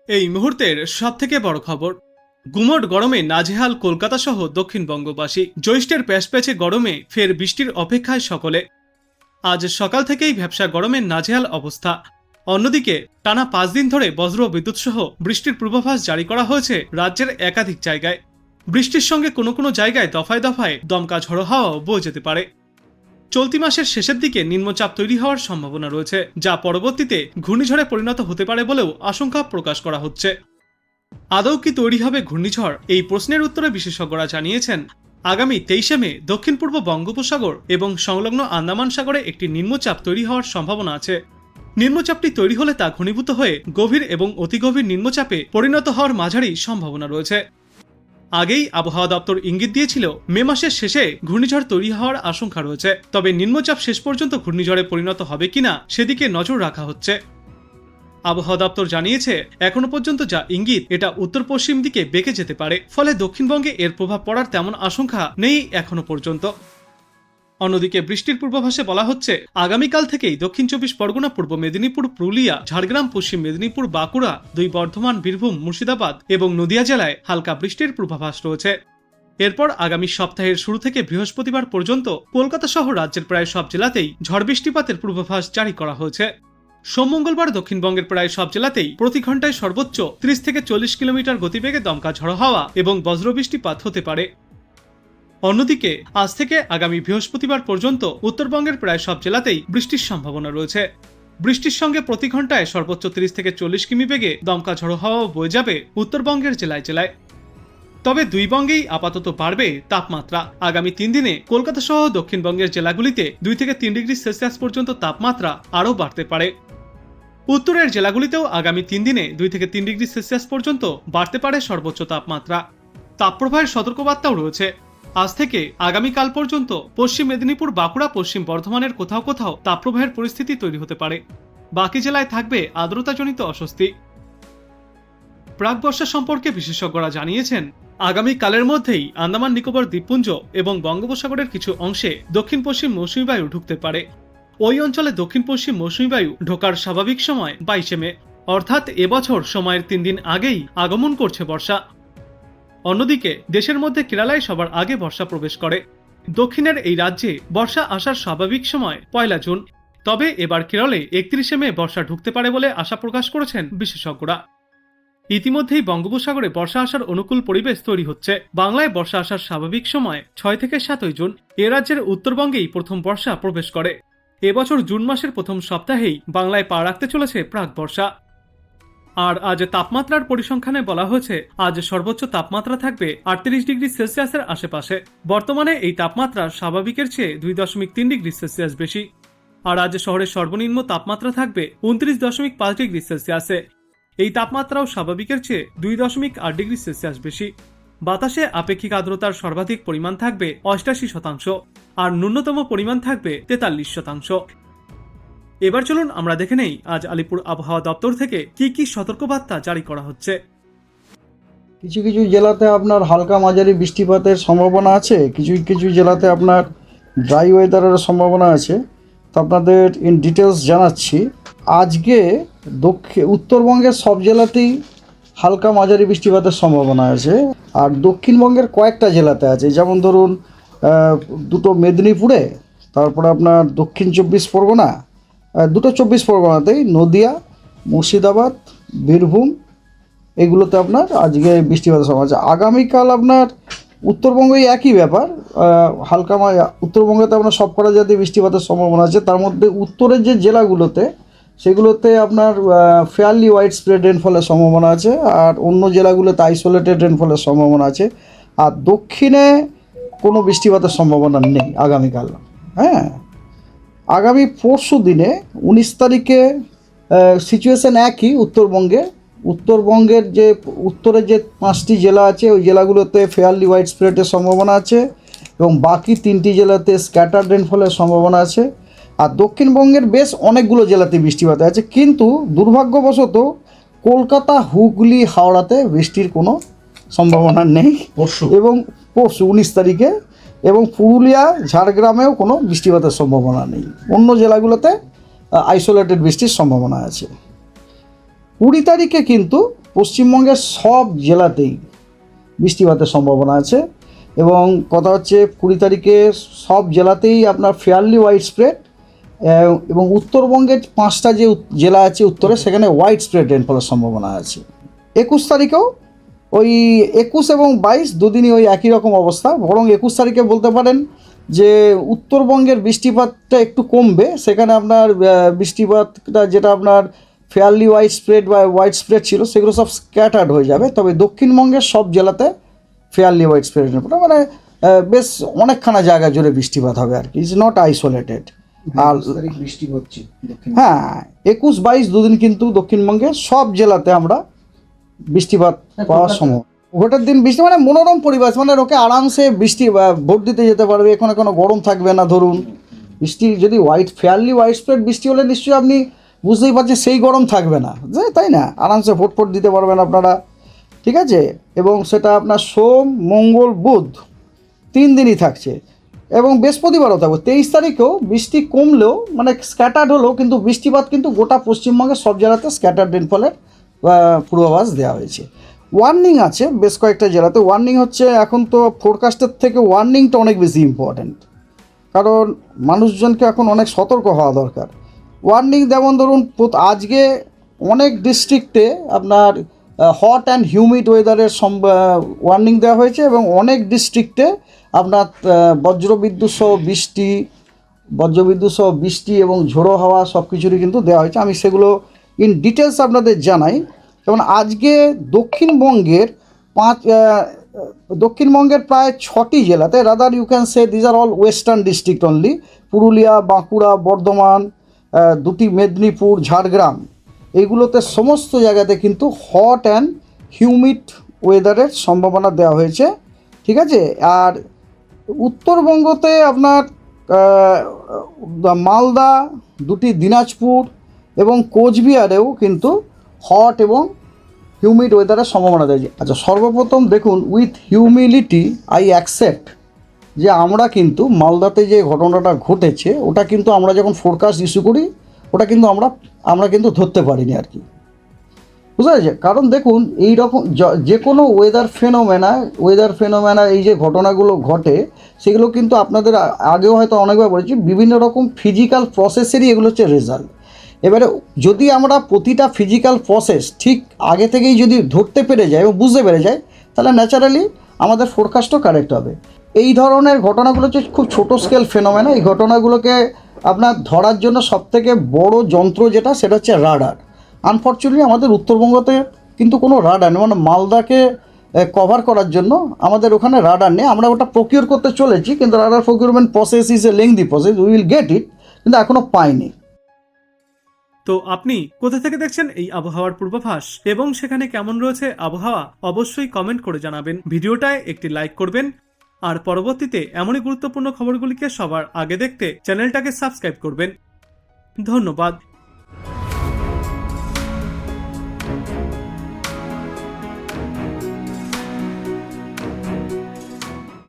এই মুহূর্তের সবথেকে বড় খবর, গুমোট গরমে নাজেহাল কলকাতা সহ দক্ষিণবঙ্গবাসী। জ্যৈষ্ঠের প্যাচপ্যাচে গরমে ফের বৃষ্টির অপেক্ষায় সকলে। আজ সকাল থেকেই ভ্যাপসা গরমে নাজেহাল অবস্থা। অন্যদিকে টানা 5 দিন ধরে বজ্র বিদ্যুৎ সহ বৃষ্টির পূর্বাভাস জারি করা হয়েছে রাজ্যের একাধিক জায়গায়। বৃষ্টির সঙ্গে কোনো কোনো জায়গায় দফায় দফায় দমকা ঝড়ো হাওয়াও বয়ে যেতে পারে। চলতি মাসের শেষের দিকে নিম্নচাপ তৈরি হওয়ার সম্ভাবনা রয়েছে, যা পরবর্তীতে ঘূর্ণিঝড়ে পরিণত হতে পারে বলেও আশঙ্কা প্রকাশ করা হচ্ছে। আদৌ কি তৈরি হবে ঘূর্ণিঝড়, এই প্রশ্নের উত্তরে বিশেষজ্ঞরা জানিয়েছেন আগামী 23 মে দক্ষিণ পূর্ব বঙ্গোপসাগর এবং সংলগ্ন আন্দামান সাগরে একটি নিম্নচাপ তৈরি হওয়ার সম্ভাবনা আছে। নিম্নচাপটি তৈরি হলে তা ঘনীভূত হয়ে গভীর এবং অতিগভীর নিম্নচাপে পরিণত হওয়ার মাঝারি সম্ভাবনা রয়েছে। আগেই আবহাওয়া দপ্তর ইঙ্গিত দিয়েছিল মে মাসের শেষে ঘূর্ণিঝড় তৈরি হওয়ার আশঙ্কা রয়েছে, তবে নিম্নচাপ শেষ পর্যন্ত ঘূর্ণিঝড়ে পরিণত হবে কিনা সেদিকে নজর রাখা হচ্ছে। আবহাওয়া দপ্তর জানিয়েছে এখনো পর্যন্ত যা ইঙ্গিত, এটা উত্তর পশ্চিম দিকে বেঁকে যেতে পারে, ফলে দক্ষিণবঙ্গে এর প্রভাব পড়ার তেমন আশঙ্কা নেই এখনো পর্যন্ত। অন্যদিকে বৃষ্টির পূর্বাভাসে বলা হচ্ছে আগামীকাল থেকেই দক্ষিণ 24 পরগনা, পূর্ব মেদিনীপুর, পুরুলিয়া, ঝাড়গ্রাম, পশ্চিম মেদিনীপুর, বাঁকুড়া, 2 বর্ধমান, বীরভূম, মুর্শিদাবাদ এবং নদিয়া জেলায় হালকা বৃষ্টির পূর্বাভাস রয়েছে। এরপর আগামী সপ্তাহের শুরু থেকে বৃহস্পতিবার পর্যন্ত কলকাতা সহ রাজ্যের প্রায় সব জেলাতেই ঝড় বৃষ্টিপাতের পূর্বাভাস জারি করা হয়েছে। সোম মঙ্গলবার দক্ষিণবঙ্গের প্রায় সব জেলাতেই প্রতি ঘন্টায় সর্বোচ্চ 30 থেকে 40 কিলোমিটার গতিবেগে দমকা ঝড়ো হাওয়া এবং বজ্রবৃষ্টিপাত হতে পারে। অন্যদিকে আজ থেকে আগামী বৃহস্পতিবার পর্যন্ত উত্তরবঙ্গের প্রায় সব জেলাতেই বৃষ্টির সম্ভাবনা রয়েছে। বৃষ্টির সঙ্গে প্রতি ঘন্টায় সর্বোচ্চ 30 থেকে 40 কিমি বেগে দমকা ঝড়ো হাওয়া বয়ে যাবে উত্তরবঙ্গের জেলায় জেলায়। তবে দুই বঙ্গেই আপাতত বাড়বে তাপমাত্রা। আগামী 3 দিনে কলকাতা সহ দক্ষিণবঙ্গের জেলাগুলিতে 2 থেকে 3 ডিগ্রি সেলসিয়াস পর্যন্ত তাপমাত্রা আরও বাড়তে পারে। উত্তরের জেলাগুলিতেও আগামী 3 দিনে 2 থেকে 3 ডিগ্রি সেলসিয়াস পর্যন্ত বাড়তে পারে সর্বোচ্চ তাপমাত্রা। তাপপ্রবাহের সতর্কবার্তাও রয়েছে। আজ থেকে আগামীকাল পর্যন্ত পশ্চিম মেদিনীপুর, বাঁকুড়া, পশ্চিম বর্ধমানের কোথাও কোথাও তাপপ্রবাহের পরিস্থিতি তৈরি হতে পারে। বাকি জেলায় থাকবে আর্দ্রতাজনিত অস্বস্তি। প্রাক বর্ষা সম্পর্কে বিশেষজ্ঞরা জানিয়েছেন আগামীকালের মধ্যেই আন্দামান নিকোবর দ্বীপপুঞ্জ এবং বঙ্গোপসাগরের কিছু অংশে দক্ষিণ পশ্চিম মৌসুমী বায়ু ঢুকতে পারে। ওই অঞ্চলে দক্ষিণ পশ্চিম মৌসুমী বায়ু ঢোকার স্বাভাবিক সময় 22 মে, অর্থাৎ এবছর সময়ের 3 দিন আগেই আগমন করছে বর্ষা। অন্যদিকে দেশের মধ্যে কেরালায় সবার আগে বর্ষা প্রবেশ করে। দক্ষিণের এই রাজ্যে বর্ষা আসার স্বাভাবিক সময় 1 জুন। তবে এবার কেরলে 31 মে বর্ষা ঢুকতে পারে বলে আশা প্রকাশ করেছেন বিশেষজ্ঞরা। ইতিমধ্যেই বঙ্গোপসাগরে বর্ষা আসার অনুকূল পরিবেশ তৈরি হচ্ছে। বাংলায় বর্ষা আসার স্বাভাবিক সময় 6 থেকে 7 জুন। এ রাজ্যের উত্তরবঙ্গেই প্রথম বর্ষা প্রবেশ করে। এবছর জুন মাসের প্রথম সপ্তাহেই বাংলায় পা রাখতে চলেছে প্রাক বর্ষা। আর আজ তাপমাত্রার পরিসংখ্যানে বলা হয়েছে আজ সর্বোচ্চ তাপমাত্রা থাকবে 38 ডিগ্রি সেলসিয়াসের আশেপাশে। বর্তমানে এই তাপমাত্রা স্বাভাবিকের চেয়ে 2.3 ডিগ্রি সেলসিয়াস বেশি। আর আজ শহরের সর্বনিম্ন তাপমাত্রা থাকবে 29.5 ডিগ্রি সেলসিয়াসে। এই তাপমাত্রাও স্বাভাবিকের চেয়ে 2.8 ডিগ্রি সেলসিয়াস বেশি। বাতাসে আপেক্ষিক আর্দ্রতার সর্বাধিক পরিমাণ থাকবে 88%, আর ন্যূনতম পরিমাণ থাকবে 43%। এবার চলুন আমরা দেখে নেই আজ আলিপুর আবহাওয়া দপ্তর থেকে কি কি সতর্কবার্তা জারি করা হচ্ছে। কিছু কিছু জেলাতে আপনার হালকা মাঝারি বৃষ্টিপাতের সম্ভাবনা আছে, কিছু কিছু জেলাতে আপনার ড্রাই ওয়েদারের সম্ভাবনা আছে। তো আপনাদের ইন ডিটেলস জানাচ্ছি। আজকে উত্তরবঙ্গের সব জেলাতেই হালকা মাঝারি বৃষ্টিপাতের সম্ভাবনা আছে, আর দক্ষিণবঙ্গের কয়েকটা জেলাতে আছে। যেমন ধরুন দুটো মেদিনীপুরে, তারপরে আপনার দক্ষিণ 24 পরগনা, দুটো 24 পরগনাতেই, নদিয়া, মুর্শিদাবাদ, বীরভূম, এগুলোতে আপনার আজকে বৃষ্টিপাতের সম্ভাবনা আছে। আগামীকাল আপনার উত্তরবঙ্গে একই ব্যাপার, হালকা উত্তরবঙ্গতে আপনার সব কটা জাতীয় বৃষ্টিপাতের সম্ভাবনা আছে। তার মধ্যে উত্তরের যে জেলাগুলোতে, সেগুলোতে আপনার ফেয়ারলি ওয়াইড স্প্রেড রেনফলের সম্ভাবনা আছে, আর অন্য জেলাগুলোতে আইসোলেটেড রেনফলের সম্ভাবনা আছে। আর দক্ষিণে কোনো বৃষ্টিপাতের সম্ভাবনা নেই আগামীকাল। হ্যাঁ, আগামী পরশু দিনে 19 তারিখে সিচুয়েশান একই উত্তরবঙ্গের যে উত্তরের যে 5টি জেলা আছে, ওই জেলাগুলোতে ফেয়ারলি ওয়াইড স্প্রেডের সম্ভাবনা আছে, এবং বাকি 3টি জেলাতে স্ক্যাটার্ড রেনফলের সম্ভাবনা আছে। আর দক্ষিণবঙ্গের বেশ অনেকগুলো জেলাতে বৃষ্টিপাত আছে, কিন্তু দুর্ভাগ্যবশত কলকাতা, হুগলি, হাওড়াতে বৃষ্টির কোনো সম্ভাবনা নেই এবং পরশু 19 তারিখে, এবং পুরুলিয়া, ঝাড়গ্রামেও কোনো বৃষ্টিপাতের সম্ভাবনা নেই। অন্য জেলাগুলোতে আইসোলেটেড বৃষ্টির সম্ভাবনা আছে। 20 তারিখে কিন্তু পশ্চিমবঙ্গের সব জেলাতেই বৃষ্টিপাতের সম্ভাবনা আছে। এবং কথা হচ্ছে 20 তারিখে সব জেলাতেই আপনার ফেয়ারলি ওয়াইড স্প্রেড, এবং উত্তরবঙ্গের 5টা যে জেলা আছে উত্তরে, সেখানে ওয়াইড স্প্রেড রেনফলের সম্ভাবনা আছে। 21 তারিখেও ওই 21 এবং 22 দুদিনই ওই একই রকম অবস্থা, বরং 21 তারিখে বলতে পারেন যে উত্তরবঙ্গের বৃষ্টিপাতটা একটু কমবে। সেখানে আপনার বৃষ্টিপাতটা যেটা আপনার ফেয়ারলি ওয়াইড স্প্রেড বা ওয়াইড স্প্রেড ছিল সেগুলো সব স্ক্যাটার্ড হয়ে যাবে। তবে দক্ষিণবঙ্গের সব জেলাতে ফেয়ারলি ওয়াইড স্প্রেড মানে বেশ অনেকখানা জায়গা জুড়ে বৃষ্টিপাত হবে আর কি, ইজ নট আইসোলেটেড। আর বৃষ্টি হচ্ছে হ্যাঁ 21-22 দুদিন কিন্তু দক্ষিণবঙ্গে সব জেলাতে আমরা বৃষ্টিপাত পাওয়ার সম্ভব। ভোটের দিন বৃষ্টি মানে মনোরম পরিবেশ, মানে লোকে আরামসে বৃষ্টি ভোট দিতে যেতে পারবে, কোনো গরম থাকবে না। ধরুন বৃষ্টি যদি ফেয়ারলি ওয়াইড স্প্রেড বৃষ্টি হলে নিশ্চয়ই আপনি বুঝতেই পারছেন সেই গরম থাকবে না, যে তাই না, আরামসে ভোট দিতে পারবেন আপনারা, ঠিক আছে। এবং সেটা আপনার সোম, মঙ্গল, বুধ 3 দিনই থাকছে, এবং বৃহস্পতিবারও থাকবে। 23 তারিখেও বৃষ্টি কমলেও মানে স্ক্যাটার্ড হলেও কিন্তু বৃষ্টিপাত কিন্তু গোটা পশ্চিমবঙ্গের সব জেলাতে স্ক্যাটার্ড রেনফলের পূর্বাভাস দেওয়া হয়েছে। ওয়ার্নিং আছে বেশ কয়েকটা জেলাতে। ওয়ার্নিং হচ্ছে এখন তো ফোরকাস্টের থেকে ওয়ার্নিংটা অনেক বেশি ইম্পর্ট্যান্ট, কারণ মানুষজনকে এখন অনেক সতর্ক হওয়া দরকার। ওয়ার্নিং যেমন ধরুন আজকে অনেক ডিস্ট্রিক্টে আপনার হট অ্যান্ড হিউমিড ওয়েদারের ওয়ার্নিং দেওয়া হয়েছে, এবং অনেক ডিস্ট্রিক্টে আপনার বজ্রবিদ্যুৎ সহ বৃষ্টি এবং ঝোড়ো হাওয়া সব কিছুরই কিন্তু দেওয়া হয়েছে। আমি সেগুলো ইন ডিটেলস আপনাদের জানাই। যেমন আজকে দক্ষিণবঙ্গের প্রায় 6টি জেলাতে, rather you can say these are all western district only, Purulia, Bankura, Bardhaman, 2টি মেদিনীপুর, ঝাড়গ্রাম, এইগুলোতে সমস্ত জায়গাতে কিন্তু হট অ্যান্ড হিউমিড ওয়েদারের সম্ভাবনা দেওয়া হয়েছে, ঠিক আছে। আর উত্তরবঙ্গতে আপনার মালদা, 2টি দিনাজপুর এবং কোচবিহারেও কিন্তু হট এবং হিউমিড ওয়েদারের সম্ভাবনা দেয়। আচ্ছা, সর্বপ্রথম দেখুন, উইথ হিউমিলিটি আই অ্যাকসেপ্ট যে আমরা কিন্তু মালদাতে যে ঘটনাটা ঘটেছে ওটা কিন্তু আমরা যখন ফোরকাস্ট ইস্যু করি ওটা কিন্তু আমরা কিন্তু ধরতে পারিনি আর কি, বুঝতে পেরেছে। কারণ দেখুন এই রকম যে কোনো ওয়েদার ফেনোমেনা এই যে ঘটনাগুলো ঘটে সেগুলো কিন্তু আপনাদের আগেও হয়তো অনেকবার বলেছি, বিভিন্ন রকম ফিজিক্যাল প্রসেসেরই এগুলো হচ্ছে রেজাল্ট। এবারে যদি আমরা প্রতিটা ফিজিক্যাল প্রসেস ঠিক আগে থেকেই যদি ধরতে পেরে যাই এবং বুঝতে পেরে যাই, তাহলে ন্যাচারালি আমাদের ফোরকাস্টও কারেক্ট হবে। এই ধরনের ঘটনাগুলো হচ্ছে খুব ছোটো স্কেল ফেনোমেনা। এই ঘটনাগুলোকে আপনার ধরার জন্য সবথেকে বড় যন্ত্র যেটা, সেটা হচ্ছে রাডার। আনফর্চুনেটলি আমাদের উত্তরবঙ্গতে কিন্তু কোনো রাডার নেই, মানে মালদাকে কভার করার জন্য আমাদের ওখানে রাডার নেই। আমরা ওটা প্রকিউর করতে চলেছি, কিন্তু radar procurement process is a lengthy process, we will get it, কিন্তু এখনও পাইনি। তো আপনি কোথা থেকে দেখছেন এই আবহাওয়ার পূর্বাভাস এবং সেখানে কেমন রয়েছে আবহাওয়া অবশ্যই কমেন্ট করে জানাবেন। ভিডিওটায় একটি লাইক করবেন, আর পরবর্তীতে এমনই গুরুত্বপূর্ণ খবরগুলিকে সবার আগে দেখতে চ্যানেলটাকে সাবস্ক্রাইব করবেন। ধন্যবাদ।